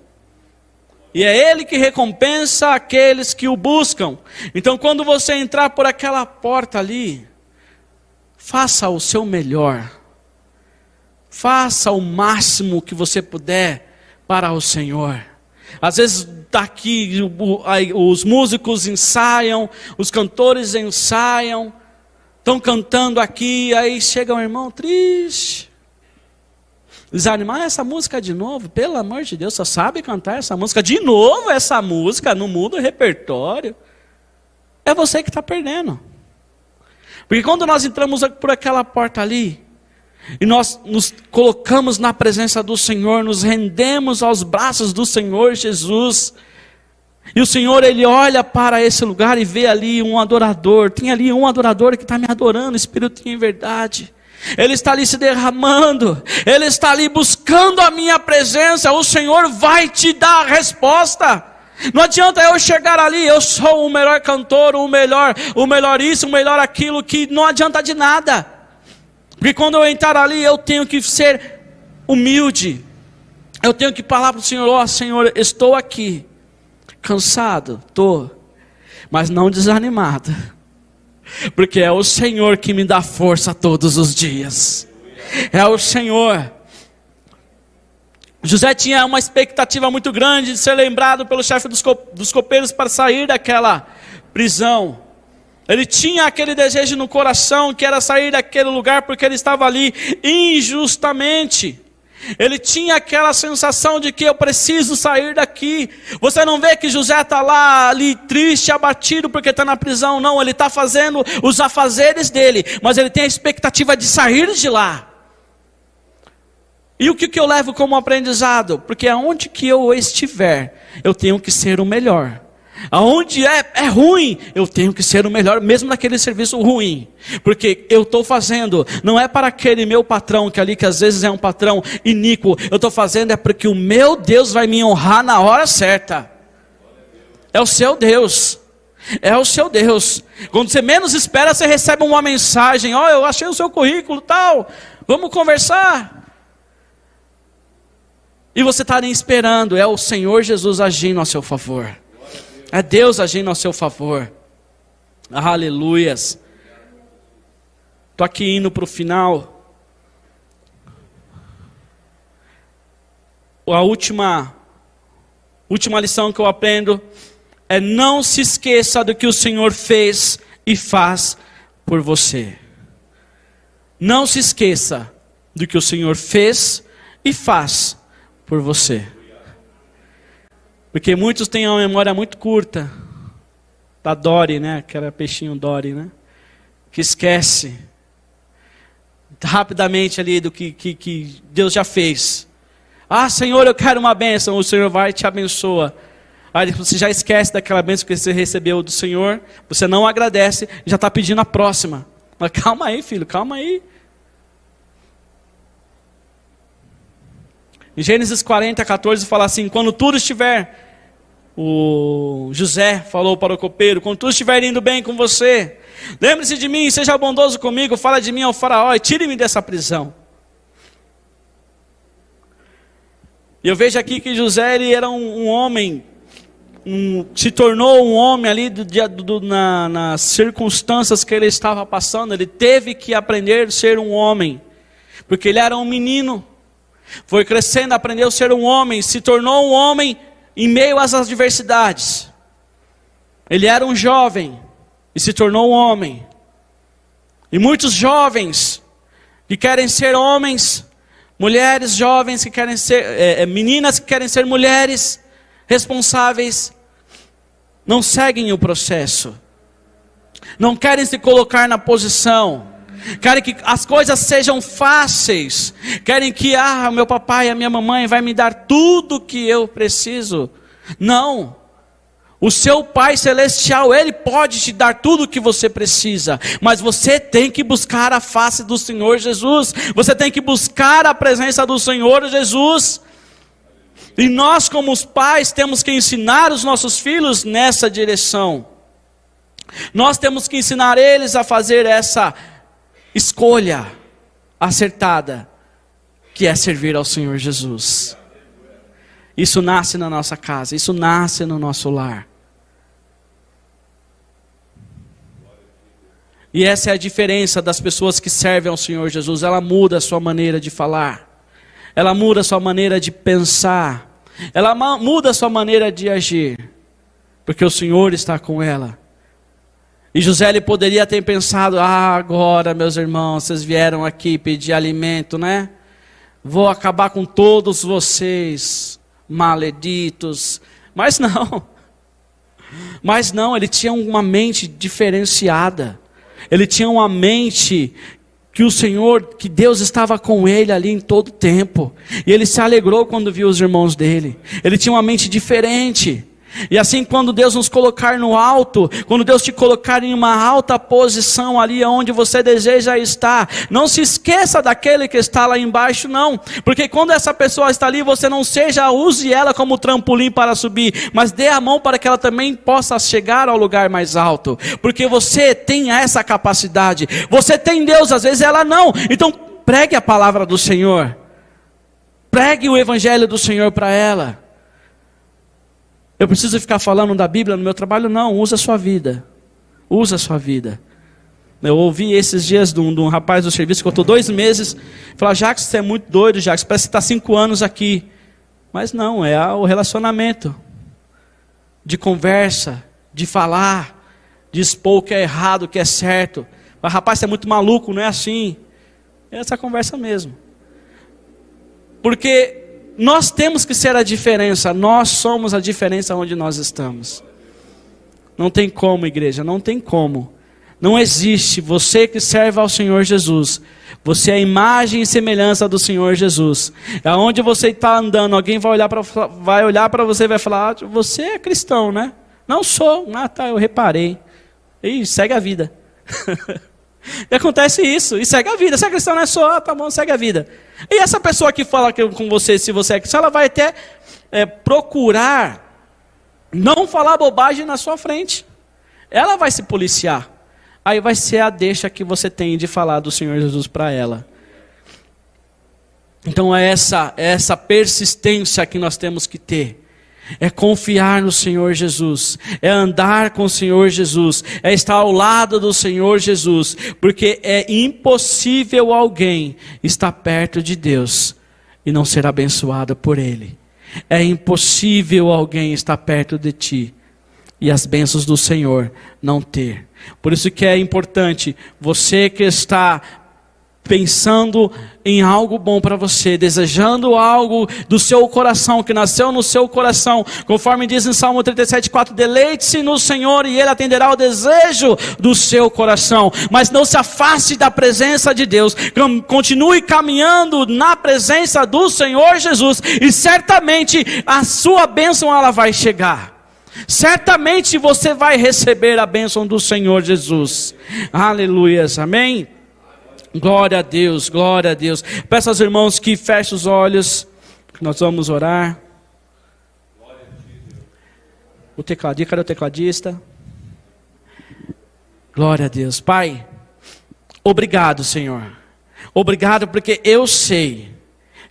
E é ele que recompensa aqueles que o buscam. Então quando você entrar por aquela porta ali, faça o seu melhor. Faça o máximo que você puder para o Senhor. Às vezes daqui os músicos ensaiam, os cantores ensaiam, estão cantando aqui, aí chega um irmão triste, desanimar, essa música de novo, pelo amor de Deus, só sabe cantar essa música, de novo essa música, não muda o repertório. É você que está perdendo. Porque quando nós entramos por aquela porta ali, e nós nos colocamos na presença do Senhor, nos rendemos aos braços do Senhor Jesus, e o Senhor, Ele olha para esse lugar e vê ali um adorador, tem ali um adorador que está me adorando, Espírito e em verdade, Ele está ali se derramando, Ele está ali buscando a minha presença, o Senhor vai te dar a resposta. Não adianta eu chegar ali, eu sou o melhor cantor, o melhor isso, o melhor aquilo, que não adianta de nada. Porque quando eu entrar ali, eu tenho que ser humilde. Eu tenho que falar para o Senhor: ó Senhor, estou aqui, cansado, estou, mas não desanimado. Porque é o Senhor que me dá força todos os dias. É o Senhor. José tinha uma expectativa muito grande de ser lembrado pelo chefe dos copeiros para sair daquela prisão. Ele tinha aquele desejo no coração, que era sair daquele lugar, porque ele estava ali injustamente. Ele tinha aquela sensação de que eu preciso sair daqui. Você não vê que José está lá, ali triste, abatido, porque está na prisão. Não, ele está fazendo os afazeres dele, mas ele tem a expectativa de sair de lá. E o que eu levo como aprendizado? Porque aonde que eu estiver, eu tenho que ser o melhor. Aonde é ruim, eu tenho que ser o melhor, mesmo naquele serviço ruim. Porque eu estou fazendo, não é para aquele meu patrão, que ali que às vezes é um patrão iníquo. Eu estou fazendo porque o meu Deus vai me honrar na hora certa. É o seu Deus. É o seu Deus. Quando você menos espera, você recebe uma mensagem: ó, eu achei o seu currículo, tal, vamos conversar. E você está nem esperando, é o Senhor Jesus agindo a seu favor. É Deus agindo ao seu favor. Aleluias. Estou aqui indo para o final. A última lição que eu aprendo é: não se esqueça do que o Senhor fez e faz por você. Não se esqueça do que o Senhor fez e faz por você. Porque muitos têm uma memória muito curta da Dory, né? Aquela peixinho Dory, né? Que esquece rapidamente ali do que Deus já fez. Ah, Senhor, eu quero uma bênção. O Senhor vai e te abençoa. Aí você já esquece daquela bênção que você recebeu do Senhor. Você não agradece e já está pedindo a próxima. Mas calma aí, filho, calma aí. Em Gênesis 40, 14 fala assim: quando tudo estiver, o José falou para o copeiro, quando tudo estiver indo bem com você, lembre-se de mim, seja bondoso comigo, fala de mim ao faraó e tire-me dessa prisão. E eu vejo aqui que José, ele era um homem, se tornou um homem ali nas circunstâncias que ele estava passando. Ele teve que aprender a ser um homem, porque ele era um menino. Foi crescendo, aprendeu a ser um homem, se tornou um homem em meio às adversidades. Ele era um jovem e se tornou um homem. E muitos jovens que querem ser homens, mulheres jovens que querem ser, meninas que querem ser mulheres responsáveis, não seguem o processo, não querem se colocar na posição, querem que as coisas sejam fáceis, querem que meu papai e a minha mamãe vai me dar tudo que eu preciso. Não, o seu Pai Celestial, Ele pode te dar tudo o que você precisa, mas você tem que buscar a face do Senhor Jesus, você tem que buscar a presença do Senhor Jesus. E nós, como os pais, temos que ensinar os nossos filhos nessa direção. Nós temos que ensinar eles a fazer essa escolha acertada, que é servir ao Senhor Jesus. Isso nasce na nossa casa, isso nasce no nosso lar. E essa é a diferença das pessoas que servem ao Senhor Jesus. Ela muda a sua maneira de falar, ela muda a sua maneira de pensar, ela muda a sua maneira de agir, porque o Senhor está com ela. E José, ele poderia ter pensado: agora, meus irmãos, vocês vieram aqui pedir alimento, né? Vou acabar com todos vocês, malditos. Mas não, ele tinha uma mente diferenciada. Ele tinha uma mente que o Senhor, que Deus estava com ele ali em todo tempo. E ele se alegrou quando viu os irmãos dele. Ele tinha uma mente diferente. E assim, quando Deus nos colocar no alto, quando Deus te colocar em uma alta posição ali onde você deseja estar, não se esqueça daquele que está lá embaixo, não. Porque quando essa pessoa está ali, você não use ela como trampolim para subir, mas dê a mão para que ela também possa chegar ao lugar mais alto. Porque você tem essa capacidade. Você tem Deus, às vezes ela não. Então pregue a palavra do Senhor. Pregue o evangelho do Senhor para ela. Eu preciso ficar falando da Bíblia no meu trabalho? Não, usa a sua vida. Usa a sua vida. Eu ouvi esses dias de um rapaz do serviço que eu estou 2 meses. Falar: Jacques, você é muito doido, Jacques, parece que está 5 anos aqui. Mas não, é o relacionamento. De conversa, de falar, de expor o que é errado, o que é certo. Mas rapaz, você é muito maluco, não é assim. É essa conversa mesmo. Porque nós temos que ser a diferença. Nós somos a diferença onde nós estamos. Não tem como, igreja, não tem como. Não existe. Você que serve ao Senhor Jesus, você é a imagem e semelhança do Senhor Jesus. Aonde você está andando, alguém vai olhar para você e vai falar: você é cristão, né? Não sou. Tá, eu reparei. E segue a vida. E acontece isso, e segue a vida. Se é cristão, não é só, tá bom, segue a vida. E essa pessoa que fala com você, se você é cristão, ela vai até procurar não falar bobagem na sua frente. Ela vai se policiar. Aí vai ser a deixa que você tem de falar do Senhor Jesus para ela. Então é essa persistência que nós temos que ter. É confiar no Senhor Jesus, é andar com o Senhor Jesus, é estar ao lado do Senhor Jesus, porque é impossível alguém estar perto de Deus e não ser abençoado por Ele. É impossível alguém estar perto de ti e as bênçãos do Senhor não ter. Por isso que é importante, você que está pensando em algo bom para você, desejando algo do seu coração, que nasceu no seu coração, conforme diz em Salmo 37:4, deleite-se no Senhor e Ele atenderá o desejo do seu coração. Mas não se afaste da presença de Deus, continue caminhando na presença do Senhor Jesus, e certamente a sua bênção ela vai chegar. Certamente você vai receber a bênção do Senhor Jesus. Aleluias, amém? Glória a Deus, glória a Deus. Peço aos irmãos que fechem os olhos, que nós vamos orar. O tecladista, cadê o tecladista? Glória a Deus. Pai, obrigado, Senhor. Obrigado porque eu sei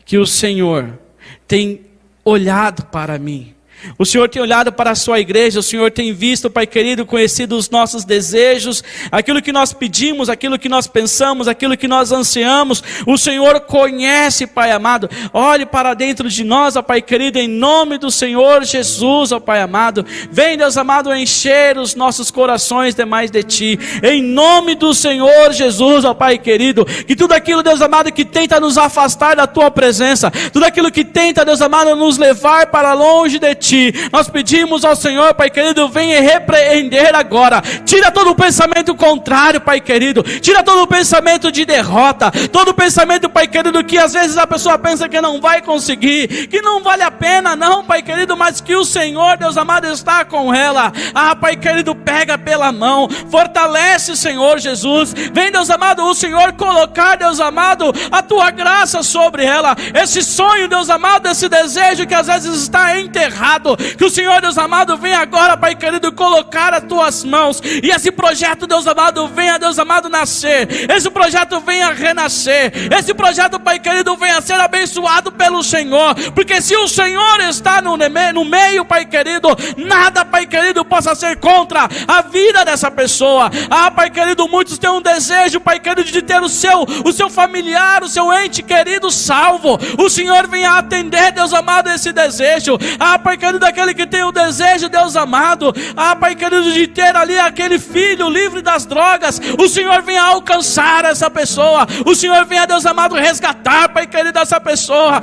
que o Senhor tem olhado para mim. O Senhor tem olhado para a sua igreja, o Senhor tem visto, Pai querido, conhecido os nossos desejos, aquilo que nós pedimos, aquilo que nós pensamos, aquilo que nós ansiamos. O Senhor conhece, Pai amado. Olhe para dentro de nós, ó Pai querido, em nome do Senhor Jesus, ó Pai amado. Vem, Deus amado, encher os nossos corações demais de Ti, em nome do Senhor Jesus, ó Pai querido. Que tudo aquilo, Deus amado, que tenta nos afastar da Tua presença, tudo aquilo que tenta, Deus amado, nos levar para longe de Ti, Ti. Nós pedimos ao Senhor, Pai querido, venha repreender agora. Tira todo o pensamento contrário, Pai querido. Tira todo o pensamento de derrota, todo o pensamento, Pai querido, que às vezes a pessoa pensa que não vai conseguir, que não vale a pena, não, Pai querido, mas que o Senhor, Deus amado, está com ela. Pai querido, pega pela mão, fortalece, Senhor Jesus. Vem, Deus amado, o Senhor colocar, Deus amado, a Tua graça sobre ela. Esse sonho, Deus amado, esse desejo que às vezes está enterrado, que o Senhor, Deus amado, vem agora, Pai querido, colocar as Tuas mãos, e esse projeto, Deus amado, venha, Deus amado, nascer. Esse projeto venha renascer. Esse projeto, Pai querido, venha ser abençoado pelo Senhor, porque se o Senhor está no meio, Pai querido, nada, Pai querido, possa ser contra a vida dessa pessoa. Pai querido, muitos têm um desejo, Pai querido, de ter o seu familiar, o seu ente querido salvo. O Senhor venha atender, Deus amado, esse desejo. Pai querido, aquele que tem o desejo, Deus amado, Pai querido, de ter ali aquele filho livre das drogas, o Senhor venha alcançar essa pessoa. O Senhor venha, Deus amado, resgatar, Pai querido, essa pessoa.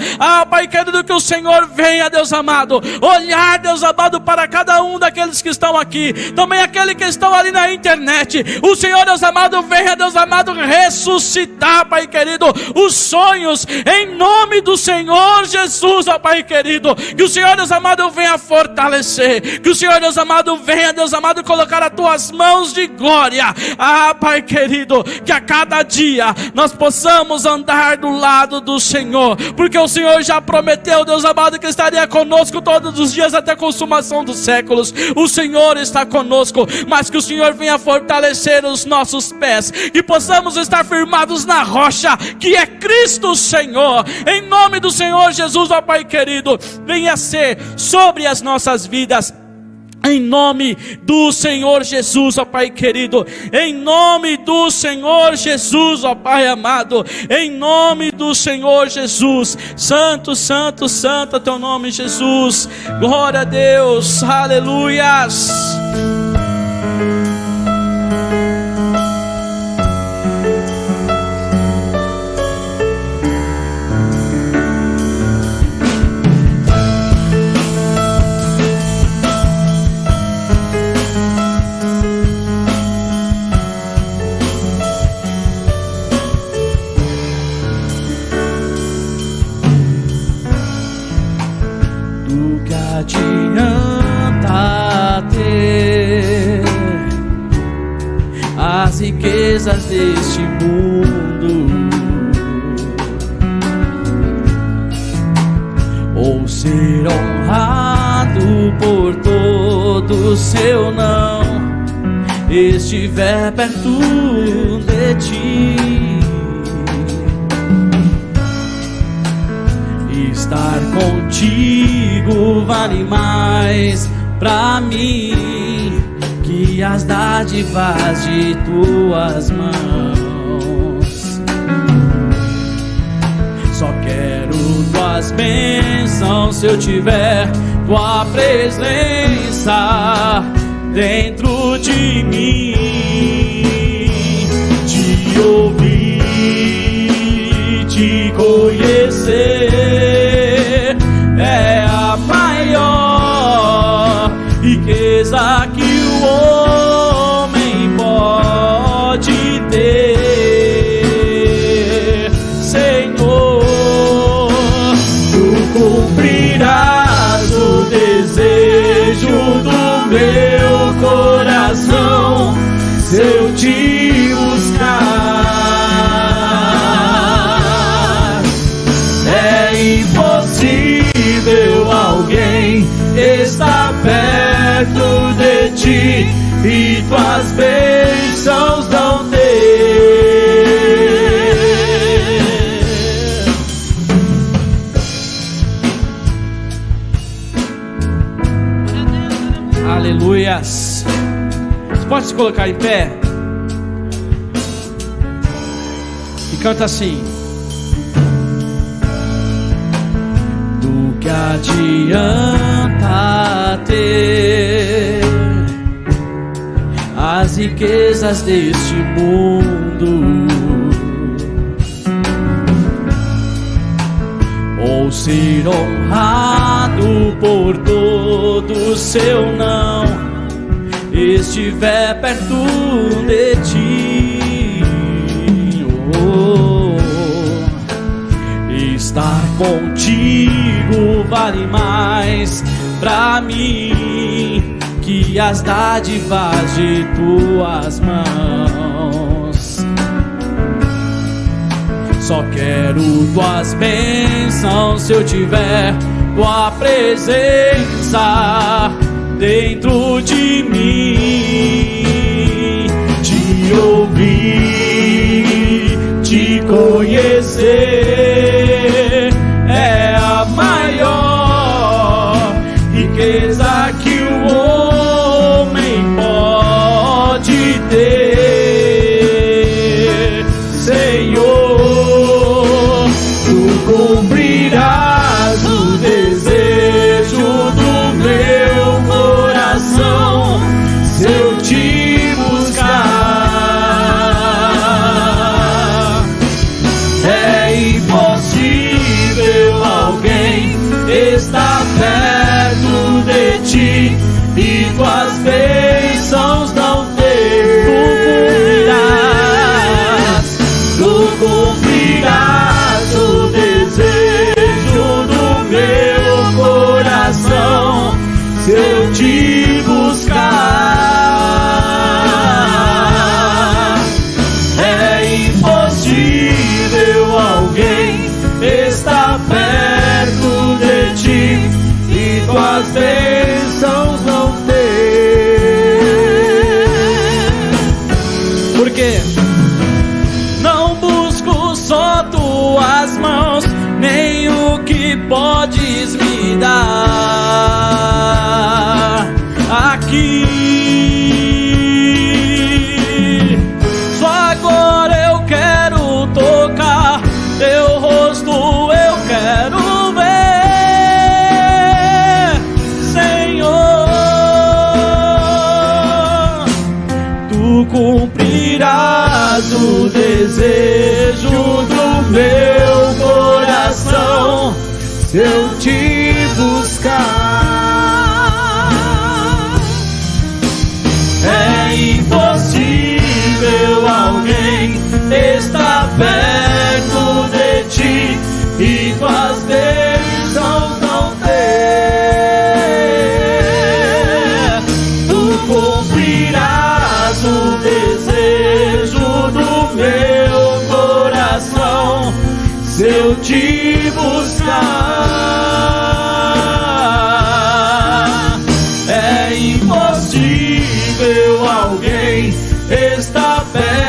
Pai querido, que o Senhor venha, Deus amado, olhar, Deus amado, para cada um daqueles que estão aqui, também aqueles que estão ali na internet. O Senhor, Deus amado, venha, Deus amado, ressuscitar, Pai querido, os sonhos, em nome do Senhor Jesus, Pai querido. Que o Senhor, Deus amado, venha fortalecer. Que o Senhor, Deus amado, venha, Deus amado, colocar as Tuas mãos de glória. Pai querido, que a cada dia nós possamos andar do lado do Senhor, porque o Senhor já prometeu, Deus amado, que estaria conosco todos os dias até a consumação dos séculos. O Senhor está conosco, mas que o Senhor venha fortalecer os nossos pés, que possamos estar firmados na rocha, que é Cristo Senhor. Em nome do Senhor Jesus, Pai querido, venha ser sobre as nossas vidas. Em nome do Senhor Jesus, Pai querido. Em nome do Senhor Jesus, Pai amado. Em nome do Senhor Jesus. Santo, santo, santo é Teu nome, Jesus. Glória a Deus. Aleluias. Adianta ter as riquezas deste mundo, ou ser honrado por todo se eu não estiver perto de Ti. Estar contigo vale mais pra mim que as dádivas de Tuas mãos. Só quero Tuas bênçãos se eu tiver Tua presença dentro de mim. Te ouvir, Te conhecer é a maior riqueza que o homem pode ter. Senhor, Tu cumprirás o desejo do meu coração se eu Te buscar. É impossível alguém estar perto de Ti e Tuas bênçãos não ter. Aleluias. Você pode se colocar em pé e canta assim: do que adianta ter as riquezas deste mundo, ou ser honrado por todo seu não estiver perto de ti. Estar contigo vale mais pra mim que as dádivas de tuas mãos. Só quero tuas bênçãos se eu tiver tua presença dentro de mim. Te ouvir, te conhecer é a maior riqueza que o homem pode ter. Senhor, tu cumprirás o desejo do meu coração se eu te buscar. É impossível alguém estar perto de ti e tuas bênçãos não ter. Tu cumprirás o desejo do meu coração se eu te buscar. É impossível alguém estar perto de ti e tuas bênçãos não ter. Por quê? Não busco só tuas mãos, nem o que podes me dar aqui. Só agora eu quero tocar teu rosto, eu quero ver, Senhor. Tu cumprirás o desejo do meu coração se eu te buscar. É impossível alguém estar perto de ti e tuas bênçãos não ter. Tu cumprirás o desejo do meu coração se eu te buscar. É impossível alguém estar perto